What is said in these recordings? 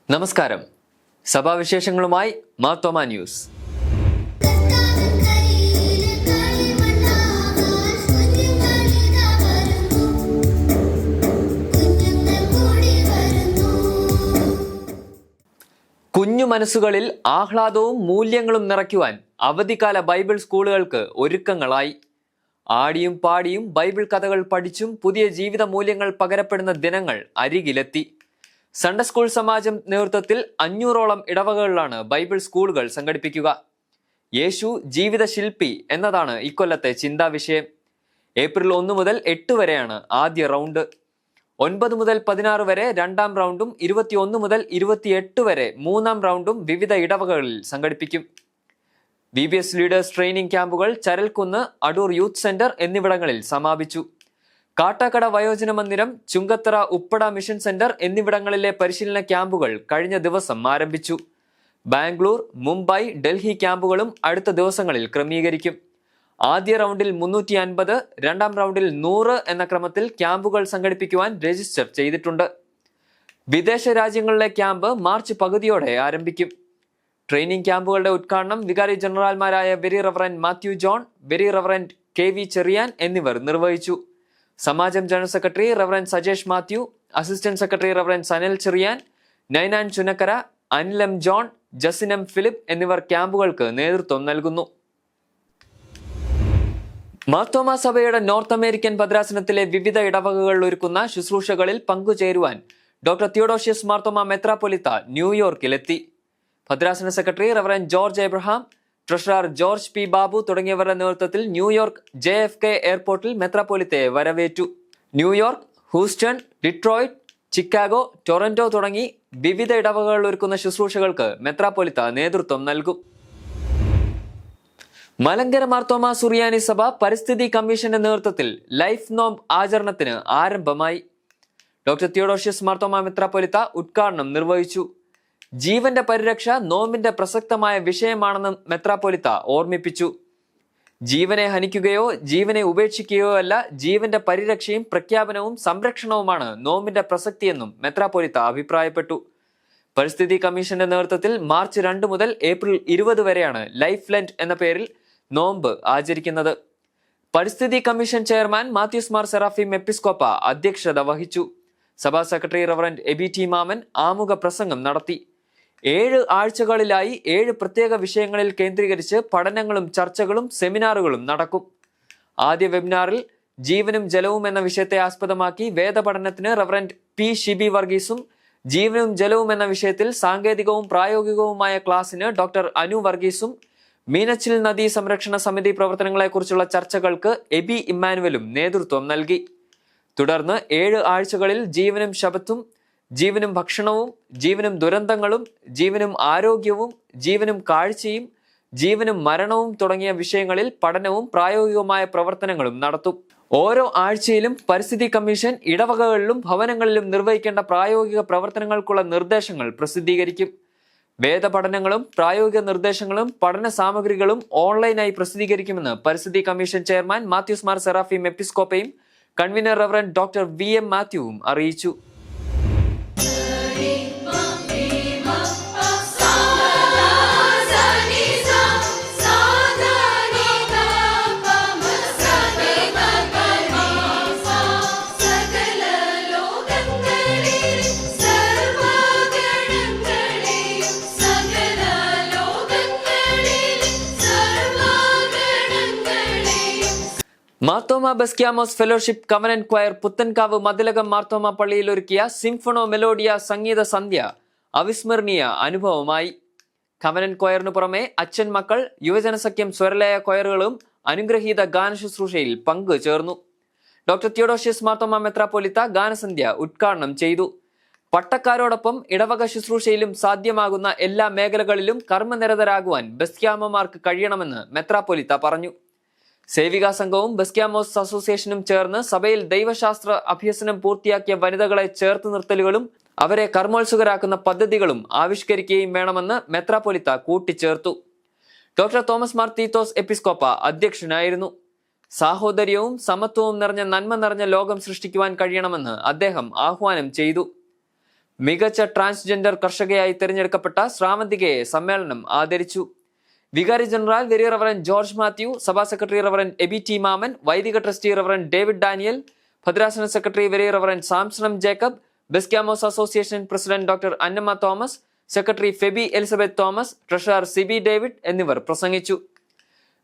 നമസ്കാരം. സഭാവിശേഷങ്ങളുമായി മാർത്തോമ ന്യൂസ്. കുഞ്ഞു മനസ്സുകളിൽ ആഹ്ലാദവും മൂല്യങ്ങളും നിറയ്ക്കുവാൻ അവധിക്കാല ബൈബിൾ സ്കൂളുകൾക്ക് ഒരുക്കങ്ങളായി. ആടിയും പാടിയും ബൈബിൾ കഥകൾ പഠിച്ചും പുതിയ ജീവിത മൂല്യങ്ങൾ പകരപ്പെടുന്ന ദിനങ്ങൾ അരികിലെത്തി. സൺഡേ സ്കൂൾ സമാജം നേതൃത്വത്തിൽ 500ഓളം ഇടവകകളിലാണ് ബൈബിൾ സ്കൂളുകൾ സംഘടിപ്പിക്കുക. യേശു ജീവിത ശില്പി എന്നതാണ് ഇക്കൊല്ലത്തെ ചിന്താവിഷയം. ഏപ്രിൽ 1 മുതൽ 8 വരെയാണ് ആദ്യ റൗണ്ട്. 9 മുതൽ 16 വരെ രണ്ടാം റൗണ്ടും 21 മുതൽ 28 വരെ മൂന്നാം റൗണ്ടും വിവിധ ഇടവകകളിൽ സംഘടിപ്പിക്കും. VBS ലീഡേഴ്സ് ട്രെയിനിങ് ക്യാമ്പുകൾ ചരൽക്കുന്ന്, അടൂർ യൂത്ത് സെന്റർ എന്നിവിടങ്ങളിൽ സമാപിച്ചു. കാട്ടാക്കട വയോജന മന്ദിരം, ചുങ്കത്തറ ഉപ്പട മിഷൻ സെന്റർ എന്നിവിടങ്ങളിലെ പരിശീലന ക്യാമ്പുകൾ കഴിഞ്ഞ ദിവസം ആരംഭിച്ചു. ബാംഗ്ലൂർ, മുംബൈ, ഡൽഹി ക്യാമ്പുകളും അടുത്ത ദിവസങ്ങളിൽ ക്രമീകരിക്കും. ആദ്യ റൗണ്ടിൽ 350, രണ്ടാം റൗണ്ടിൽ 100 എന്ന ക്രമത്തിൽ ക്യാമ്പുകൾ സംഘടിപ്പിക്കുവാൻ രജിസ്റ്റർ ചെയ്തിട്ടുണ്ട്. വിദേശ രാജ്യങ്ങളിലെ ക്യാമ്പ് മാർച്ച് പകുതിയോടെ ആരംഭിക്കും. ട്രെയിനിങ് ക്യാമ്പുകളുടെ ഉദ്ഘാടനം വികാരി ജനറൽമാരായ very reverend Mathew John, very reverend KV Cherian എന്നിവർ നിർവഹിച്ചു. സമാജം general secretary reverend Sajesh Mathew, assistant secretary reverend Sanal Cherian, Ninan Chunakkara, Anil M John, Jasin M Philip എന്നിവർ ക്യാമ്പുകൾക്ക് നേതൃത്വം നൽകുന്നു. മാർത്തോമ സഭയുടെ നോർത്ത് അമേരിക്കൻ ഭദ്രാസനത്തിലെ വിവിധ ഇടവകകളിൽ ഒരുക്കുന്ന ശുശ്രൂഷകളിൽ പങ്കുചേരുവാൻ ഡോക്ടർ തിയോഡോഷ്യസ് മാർത്തോമ മെത്രാപ്പൊലിത്ത ന്യൂയോർക്കിലെത്തി. ഭദ്രാസന secretary reverend George Abraham, treasurer George P Babu തുടങ്ങിയവരുടെ നേതൃത്വത്തിൽ ന്യൂയോർക്ക് JFK എയർപോർട്ടിൽ മെത്രാപ്പൊലിത്തയെ വരവേറ്റു. New York, Houston, Detroit, Chicago, Toronto തുടങ്ങി വിവിധ ഇടവകകളിൽ ഒരുക്കുന്ന ശുശ്രൂഷകൾക്ക് മെത്രാപ്പൊലിത്ത നേതൃത്വം നൽകും. മലങ്കര മാർത്തോമ സുറിയാനി സഭ പരിസ്ഥിതി കമ്മീഷന്റെ നേതൃത്വത്തിൽ ലൈഫ് നോമ്പ് ആചരണത്തിന് ആരംഭമായി. ഡോക്ടർ തിയോഡോഷ്യസ് മാർത്തോമ മെത്രാപ്പൊലിത്ത ഉദ്ഘാടനം നിർവഹിച്ചു. ജീവന്റെ പരിരക്ഷ നോമ്പിന്റെ പ്രസക്തമായ വിഷയമാണെന്ന് മെത്രാപ്പൊലിത്ത ഓർമ്മിപ്പിച്ചു. ജീവനെ ഹനിക്കുകയോ ജീവനെ ഉപേക്ഷിക്കുകയോ അല്ല, ജീവന്റെ പരിരക്ഷയും പ്രഖ്യാപനവും സംരക്ഷണവുമാണ് നോമ്പിന്റെ പ്രസക്തിയെന്നും മെത്രാപ്പൊലിത്ത അഭിപ്രായപ്പെട്ടു. പരിസ്ഥിതി കമ്മീഷന്റെ നേതൃത്വത്തിൽ മാർച്ച് 2 മുതൽ ഏപ്രിൽ 20 വരെയാണ് ലൈഫ് ലെന്റ് എന്ന പേരിൽ നോമ്പ് ആചരിക്കുന്നത്. പരിസ്ഥിതി commission chairman Mathews Mar Seraphim എപ്പിസ്കോപ്പ അധ്യക്ഷത വഹിച്ചു. സഭാ സെക്രട്ടറി റവറന്റ് എബി ടി മാമൻ ആമുഖ പ്രസംഗം നടത്തി. 7 ആഴ്ചകളിലായി 7 പ്രത്യേക വിഷയങ്ങളിൽ കേന്ദ്രീകരിച്ച് പഠനങ്ങളും ചർച്ചകളും സെമിനാറുകളും നടക്കും. ആദ്യ വെബിനാറിൽ ജീവനും ജലവും എന്ന വിഷയത്തെ ആസ്പദമാക്കി വേദപഠനത്തിന് റവറന്റ് P ഷിബി വർഗീസും, ജീവനും ജലവും എന്ന വിഷയത്തിൽ സാങ്കേതികവും പ്രായോഗികവുമായ ക്ലാസിന് ഡോക്ടർ അനു വർഗീസും, മീനച്ചിൽ നദീ സംരക്ഷണ സമിതി പ്രവർത്തനങ്ങളെക്കുറിച്ചുള്ള ചർച്ചകൾക്ക് എബി ഇമ്മാനുവലും നേതൃത്വം നൽകി. തുടർന്ന് 7 ആഴ്ചകളിൽ ജീവനും ശബത്തും, ജീവനും ഭക്ഷണവും, ജീവനും ദുരന്തങ്ങളും, ജീവനും ആരോഗ്യവും, ജീവനും കാഴ്ചയും, ജീവനും മരണവും തുടങ്ങിയ വിഷയങ്ങളിൽ പഠനവും പ്രായോഗികമായ പ്രവർത്തനങ്ങളും നടത്തും. ഓരോ ആഴ്ചയിലും പരിസ്ഥിതി കമ്മീഷൻ ഇടവകകളിലും ഭവനങ്ങളിലും നിർവഹിക്കേണ്ട പ്രായോഗിക പ്രവർത്തനങ്ങൾക്കുള്ള നിർദ്ദേശങ്ങൾ പ്രസിദ്ധീകരിക്കും. വേദപഠനങ്ങളും പ്രായോഗിക നിർദ്ദേശങ്ങളും പഠന സാമഗ്രികളും ഓൺലൈനായി പ്രസിദ്ധീകരിക്കുമെന്ന് പരിസ്ഥിതി commission chairman Mathews Mar Seraphim എപ്പിസ്കോപ്പയും കൺവീനർ റവറന്റ് ഡോക്ടർ VM മാത്യുവും അറിയിച്ചു. മാർത്തോമ ബസ്ക്യാമോസ് fellowship covenant choir Puthenkavu Mathilakam Mar പള്ളിയിൽ ഒരുക്കിയ സിംഫണോ മെലോഡിയ സംഗീത സന്ധ്യ അവിസ്മരണീയ അനുഭവമായി. കവനന്റ് ക്വയറിനു പുറമെ അച്ഛൻ മക്കൾ, യുവജനസഖ്യം സ്വരലയ ക്വയറുകളും അനുഗ്രഹീത ഗാനശുശ്രൂഷയിൽ പങ്കുചേർന്നു. ഡോക്ടർ തിയോഡോഷ്യസ് മാർത്തോമ മെത്രാപ്പൊലിത്ത ഗാനസന്ധ്യ ഉദ്ഘാടനം ചെയ്തു. പട്ടക്കാരോടൊപ്പം ഇടവക ശുശ്രൂഷയിലും സാധ്യമാകുന്ന എല്ലാ മേഖലകളിലും കർമ്മനിരതരാകുവാൻ ബസ്ക്യാമോമാർക്ക് കഴിയണമെന്ന് മെത്രാപ്പൊലിത്ത പറഞ്ഞു. സേവികാ സംഘവും ബസ്ക്യാമോസ് അസോസിയേഷനും ചേർന്ന് സഭയിൽ ദൈവശാസ്ത്ര അഭ്യസനം പൂർത്തിയാക്കിയ വനിതകളെ ചേർത്ത് നിർത്തലുകളും അവരെ കർമ്മോത്സുകരാക്കുന്ന പദ്ധതികളും ആവിഷ്കരിക്കുകയും വേണമെന്ന് മെത്രാപ്പൊലിത്ത കൂട്ടിച്ചേർത്തു. ഡോക്ടർ തോമസ് മാർ തീത്തോസ് എപ്പിസ്കോപ്പ അധ്യക്ഷനായിരുന്നു. സാഹോദര്യവും സമത്വവും നിറഞ്ഞ നന്മ നിറഞ്ഞ ലോകം സൃഷ്ടിക്കുവാൻ കഴിയണമെന്ന് അദ്ദേഹം ആഹ്വാനം ചെയ്തു. മികച്ച ട്രാൻസ്ജെൻഡർ കർഷകയായി തിരഞ്ഞെടുക്കപ്പെട്ട ശ്രാവന്തികയെ സമ്മേളനം ആദരിച്ചു. വികാരി general very reverend George Mathew, സഭാ secretary reverend Aby T Mammen, വൈദിക ട്രസ്റ്റി റവറൻ ഡേവിഡ് ഡാനിയൽ, ഭദ്രാസന secretary very reverend Samson Jacob, ബെസ്ക്യാമോസ് association president doctor Annamma Thomas, secretary Febi Elizabeth Thomas, treasurer Sibi David എന്നിവർ പ്രസംഗിച്ചു.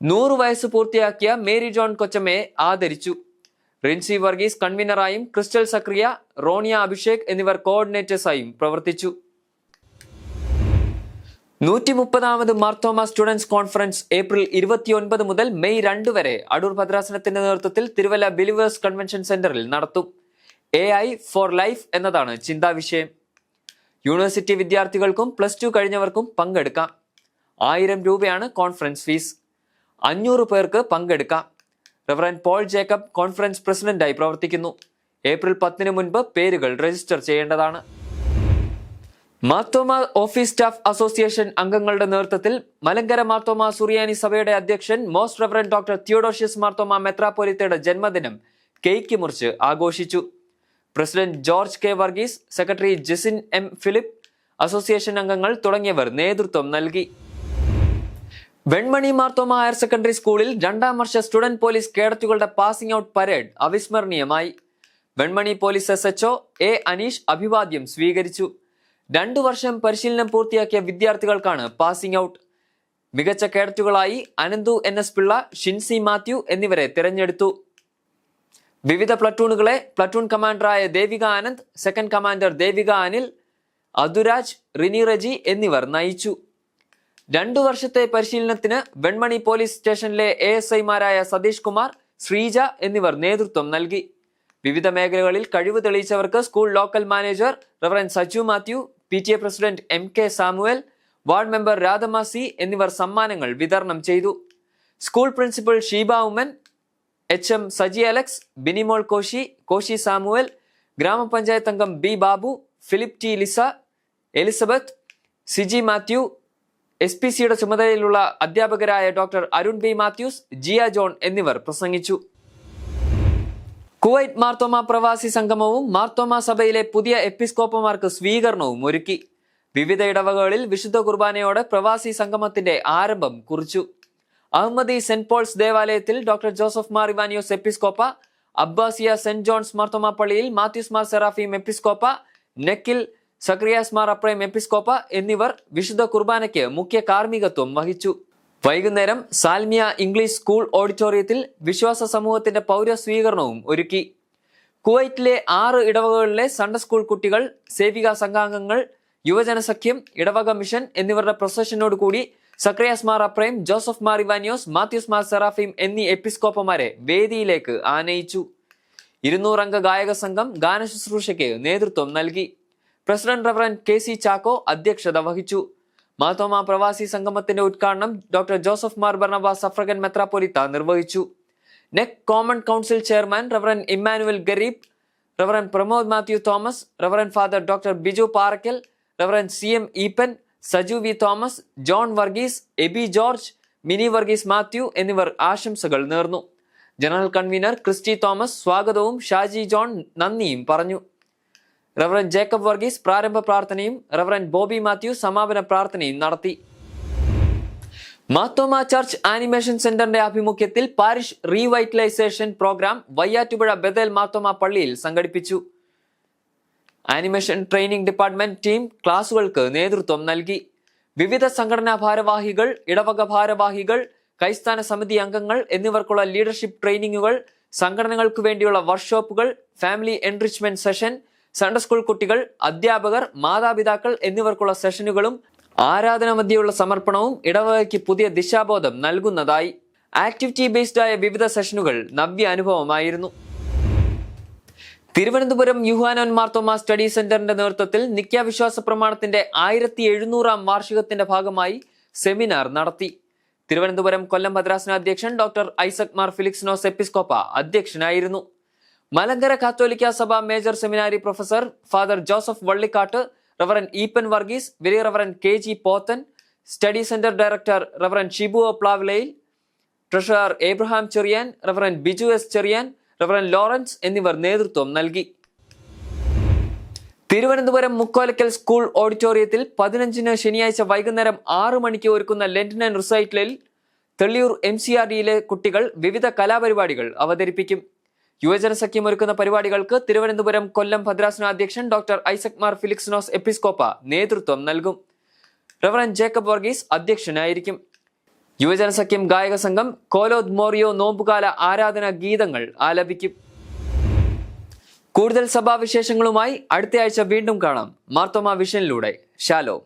100 വയസ്സ് പൂർത്തിയാക്കിയ മേരി ജോൺ കൊച്ചമ്മയെ ആദരിച്ചു. റിൻസി വർഗീസ് കൺവീനറായും ക്രിസ്റ്റൽ സക്രിയ, റോണിയ അഭിഷേക് എന്നിവർ കോർഡിനേറ്റേഴ്സായും പ്രവർത്തിച്ചു. 130ാമത് മാർത്തോമ സ്റ്റുഡൻസ് കോൺഫറൻസ് ഏപ്രിൽ 29 മുതൽ മെയ് 2 വരെ അടൂർ ഭദ്രാസനത്തിന്റെ നേതൃത്വത്തിൽ തിരുവല്ല ബിലീവേഴ്സ് കൺവെൻഷൻ സെന്ററിൽ നടത്തും. AI ഫോർ ലൈഫ് എന്നതാണ് ചിന്താവിഷയം. യൂണിവേഴ്സിറ്റി വിദ്യാർത്ഥികൾക്കും +2 കഴിഞ്ഞവർക്കും പങ്കെടുക്കാം. 1000 രൂപയാണ് കോൺഫറൻസ് ഫീസ്. 500 പേർക്ക് പങ്കെടുക്കാം. റവറൻ പോൾ ജേക്കബ് കോൺഫറൻസ് പ്രസിഡന്റായി പ്രവർത്തിക്കുന്നു. ഏപ്രിൽ 10 മുൻപ് പേരുകൾ രജിസ്റ്റർ ചെയ്യേണ്ടതാണ്. മാർത്തോമ ഓഫീസ് സ്റ്റാഫ് അസോസിയേഷൻ അംഗങ്ങളുടെ നേതൃത്വത്തിൽ മലങ്കര മാർത്തോമ സുറിയാനി സഭയുടെ അധ്യക്ഷൻ most reverend doctor Theodosius Marthoma മെത്രാപ്പോലിത്തയുടെ ജന്മദിനം കേക്ക് മുറിച്ച് ആഘോഷിച്ചു. President George K Varghese, secretary Jesin M Philip, association അംഗങ്ങൾ തുടങ്ങിയവർ നേതൃത്വം നൽകി. വെൺമണി മാർത്തോമ ഹയർ സെക്കൻഡറി സ്കൂളിൽ 2ാം വർഷ സ്റ്റുഡന്റ് പോലീസ് കേഡറ്റുകളുടെ പാസിംഗ് ഔട്ട് പരേഡ് അവിസ്മരണീയമായി. Venmony police SHO A Aneesh അഭിവാദ്യം സ്വീകരിച്ചു. 2 വർഷം പരിശീലനം പൂർത്തിയാക്കിയ വിദ്യാർത്ഥികൾക്കാണ് പാസിംഗ് ഔട്ട്. മികച്ച കേഡറ്റുകളായി അനന്തു NS പിള്ള, ഷിൻസി മാത്യു എന്നിവരെ തിരഞ്ഞെടുത്തു. വിവിധ പ്ലറ്റൂണുകളെ പ്ലറ്റൂൺ കമാൻഡറായ ദേവിക ആനന്ദ്, സെക്കൻഡ് കമാൻഡർ ദേവിക അനിൽ, അതുരാജ്, റിനി റജി എന്നിവർ നയിച്ചു. 2 വർഷത്തെ പരിശീലനത്തിന് വെൺമണി പോലീസ് സ്റ്റേഷനിലെ ASIമാരായ സതീഷ് കുമാർ, ശ്രീജ എന്നിവർ നേതൃത്വം നൽകി. വിവിധ മേഖലകളിൽ കഴിവ് തെളിയിച്ചവർക്ക് school local manager reverend Saju Mathew, PTA president MK സാമുവൽ, വാർഡ് മെമ്പർ രാധമ്മ C എന്നിവർ സമ്മാനങ്ങൾ വിതരണം ചെയ്തു. School principal Sheeba Oommen, HM Saji Alex, Binimol Koshy Samuel, ഗ്രാമപഞ്ചായത്ത് അംഗം B Babu, Philip T Lisa, Elizabeth, Siji Mathew, SPCയുടെ ചുമതലയിലുള്ള അധ്യാപകരായ doctor Arun B Mathews, Jiya John എന്നിവർ പ്രസംഗിച്ചു. കുവൈറ്റ് മാർത്തോമ പ്രവാസി സംഗമവും മാർത്തോമ സഭയിലെ പുതിയ എപ്പിസ്കോപ്പമാർക്ക് സ്വീകരണവും ഒരുക്കി. വിവിധ ഇടവകകളിൽ വിശുദ്ധ കുർബാനയോടെ പ്രവാസി സംഗമത്തിന്റെ ആരംഭം കുറിച്ചു. അഹമ്മദി സെന്റ് പോൾസ് ദേവാലയത്തിൽ ഡോക്ടർ ജോസഫ് മാർ ഇവാനിയോസ് എപ്പിസ്കോപ്പ, അബ്ബാസിയ സെന്റ് ജോൺസ് മാർത്തോമ പള്ളിയിൽ മാത്യൂസ് മാർ സെറാഫീം എപ്പിസ്കോപ്പ, നെക്കിൽ സക്രിയാസ് മാർ അപ്രേം എപ്പിസ്കോപ്പ എന്നിവർ വിശുദ്ധ കുർബാനയ്ക്ക് മുഖ്യ കാർമ്മികത്വം വഹിച്ചു. വൈകുന്നേരം സാൽമിയ ഇംഗ്ലീഷ് സ്കൂൾ ഓഡിറ്റോറിയത്തിൽ വിശ്വാസ സമൂഹത്തിന്റെ പൗരസ്വീകരണവും ഒരുക്കി. കുവൈറ്റിലെ 6 ഇടവകകളിലെ സൺഡേ സ്കൂൾ കുട്ടികൾ, സേവിക സംഘാംഗങ്ങൾ, യുവജന സഖ്യം, ഇടവക മിഷൻ എന്നിവരുടെ പ്രൊസഷനോടുകൂടി സക്രിയാസ് മാർ അപ്രേം, ജോസഫ് മാർ ഇവാനിയോസ്, മാത്യൂസ് മാർ സെറാഫീം എന്നീ എപ്പിസ്കോപ്പമാരെ വേദിയിലേക്ക് ആനയിച്ചു. 200 അംഗ ഗായക സംഘം ഗാനശുശ്രൂഷയ്ക്ക് നേതൃത്വം നൽകി. പ്രസിഡന്റ് റവറൻ KC ചാക്കോ അധ്യക്ഷത വഹിച്ചു. മാർത്തോമ പ്രവാസി സംഗമത്തിന്റെ ഉദ്ഘാടനം doctor Joseph Mar Barnabas suffragan മെത്രാപ്പൊലീത്ത നിർവഹിച്ചു. നെക് common council chairman reverend Emmanuel Gharib, reverend Pramod Mathew Thomas, reverend father doctor Biju Parakkal, reverend CM Eapen, Saju V Thomas, John Varghese, Aby George, Mini Varghese Mathew എന്നിവർ ആശംസകൾ നേർന്നു. ജനറൽ കൺവീനർ ക്രിസ്റ്റി തോമസ് സ്വാഗതവും ഷാജി ജോൺ നന്ദിയും പറഞ്ഞു. റവറൻ ജേക്കബ് വർഗീസ് പ്രാരംഭ പ്രാർത്ഥനയും റവറൻ ബോബി മാത്യു സമാപന പ്രാർത്ഥനയും നടത്തി. മാർത്തോമ ചർച്ച് ആനിമേഷൻ സെന്ററിന്റെ ആഭിമുഖ്യത്തിൽ പാരിഷ് റീവൈറ്റലൈസേഷൻ പ്രോഗ്രാം വയ്യാറ്റുപുഴ ബദൽ മാർത്തോമ പള്ളിയിൽ സംഘടിപ്പിച്ചു. ആനിമേഷൻ ട്രെയിനിംഗ് ഡിപ്പാർട്ട്മെന്റ് ടീം ക്ലാസുകൾക്ക് നേതൃത്വം നൽകി. വിവിധ സംഘടനാ ഭാരവാഹികൾ, ഇടവക ഭാരവാഹികൾ, കൈസ്ഥാന സമിതി അംഗങ്ങൾ എന്നിവർക്കുള്ള ലീഡർഷിപ്പ് ട്രെയിനിങ്ങുകൾ, സംഘടനകൾക്ക് വേണ്ടിയുള്ള വർക്ക്ഷോപ്പുകൾ, family enrichment session, Sunday school കുട്ടികൾ, അധ്യാപകർ, മാതാപിതാക്കൾ എന്നിവർക്കുള്ള സെഷനുകളും ആരാധന മധ്യയുള്ള സമർപ്പണവും ഇടവകയ്ക്ക് പുതിയ ദിശാബോധം നൽകുന്നതായി. ആക്ടിവിറ്റി ബേസ്ഡ് ആയ വിവിധ സെഷനുകൾ നവ്യ അനുഭവമായിരുന്നു. തിരുവനന്തപുരം യുഹാനോൻ മാർത്തോമ സ്റ്റഡി സെന്ററിന്റെ നേതൃത്വത്തിൽ നിക്യ വിശ്വാസ പ്രമാണത്തിന്റെ 1700ാം വാർഷികത്തിന്റെ ഭാഗമായി സെമിനാർ നടത്തി. തിരുവനന്തപുരം കൊല്ലം ഭദ്രാസന അധ്യക്ഷൻ ഡോക്ടർ ഐസക് മാർ ഫിലിക്സിനോസ് എപ്പിസ്കോപ്പ അധ്യക്ഷനായിരുന്നു. മലങ്കര കാത്തോലിക്ക സഭ major seminary professor father Joseph Vallikkattu, reverend Eapen Varghese, very reverend KG Pothen, study centre director reverend Shibu Plavilayil, treasurer Abraham Cherian, reverend Biju S Cherian, reverend Lawrence എന്നിവർ നേതൃത്വം നൽകി. തിരുവനന്തപുരം മുക്കോലക്കൽ സ്കൂൾ ഓഡിറ്റോറിയത്തിൽ 15-ന് ശനിയാഴ്ച വൈകുന്നേരം 6 മണിക്ക് ഒരുക്കുന്ന ലെന്റിൻ ആൻഡ് റിസൈറ്റലിൽ തെള്ളിയൂർ MCRDയിലെ കുട്ടികൾ വിവിധ കലാപരിപാടികൾ അവതരിപ്പിക്കും. യുവജന സഖ്യം ഒരുക്കുന്ന പരിപാടികൾക്ക് തിരുവനന്തപുരം കൊല്ലം ഭദ്രാസന അധ്യക്ഷൻ ഡോക്ടർ ഐസക് മാർ ഫിലിക്സിനോസ് എപ്പിസ്കോപ്പ നേതൃത്വം നൽകും. റവറൻ ജേക്കബ് വർഗീസ് അധ്യക്ഷനായിരിക്കും. യുവജന സഖ്യം ഗായക സംഘം കോലോദ് മോറിയോ നോമ്പുകാല ആരാധന ഗീതങ്ങൾ ആലപിക്കും. കൂടുതൽ സഭാവിശേഷങ്ങളുമായി അടുത്തയാഴ്ച വീണ്ടും കാണാം. മാർത്തോമാ വിഷനിലൂടെ. ഷാലോം.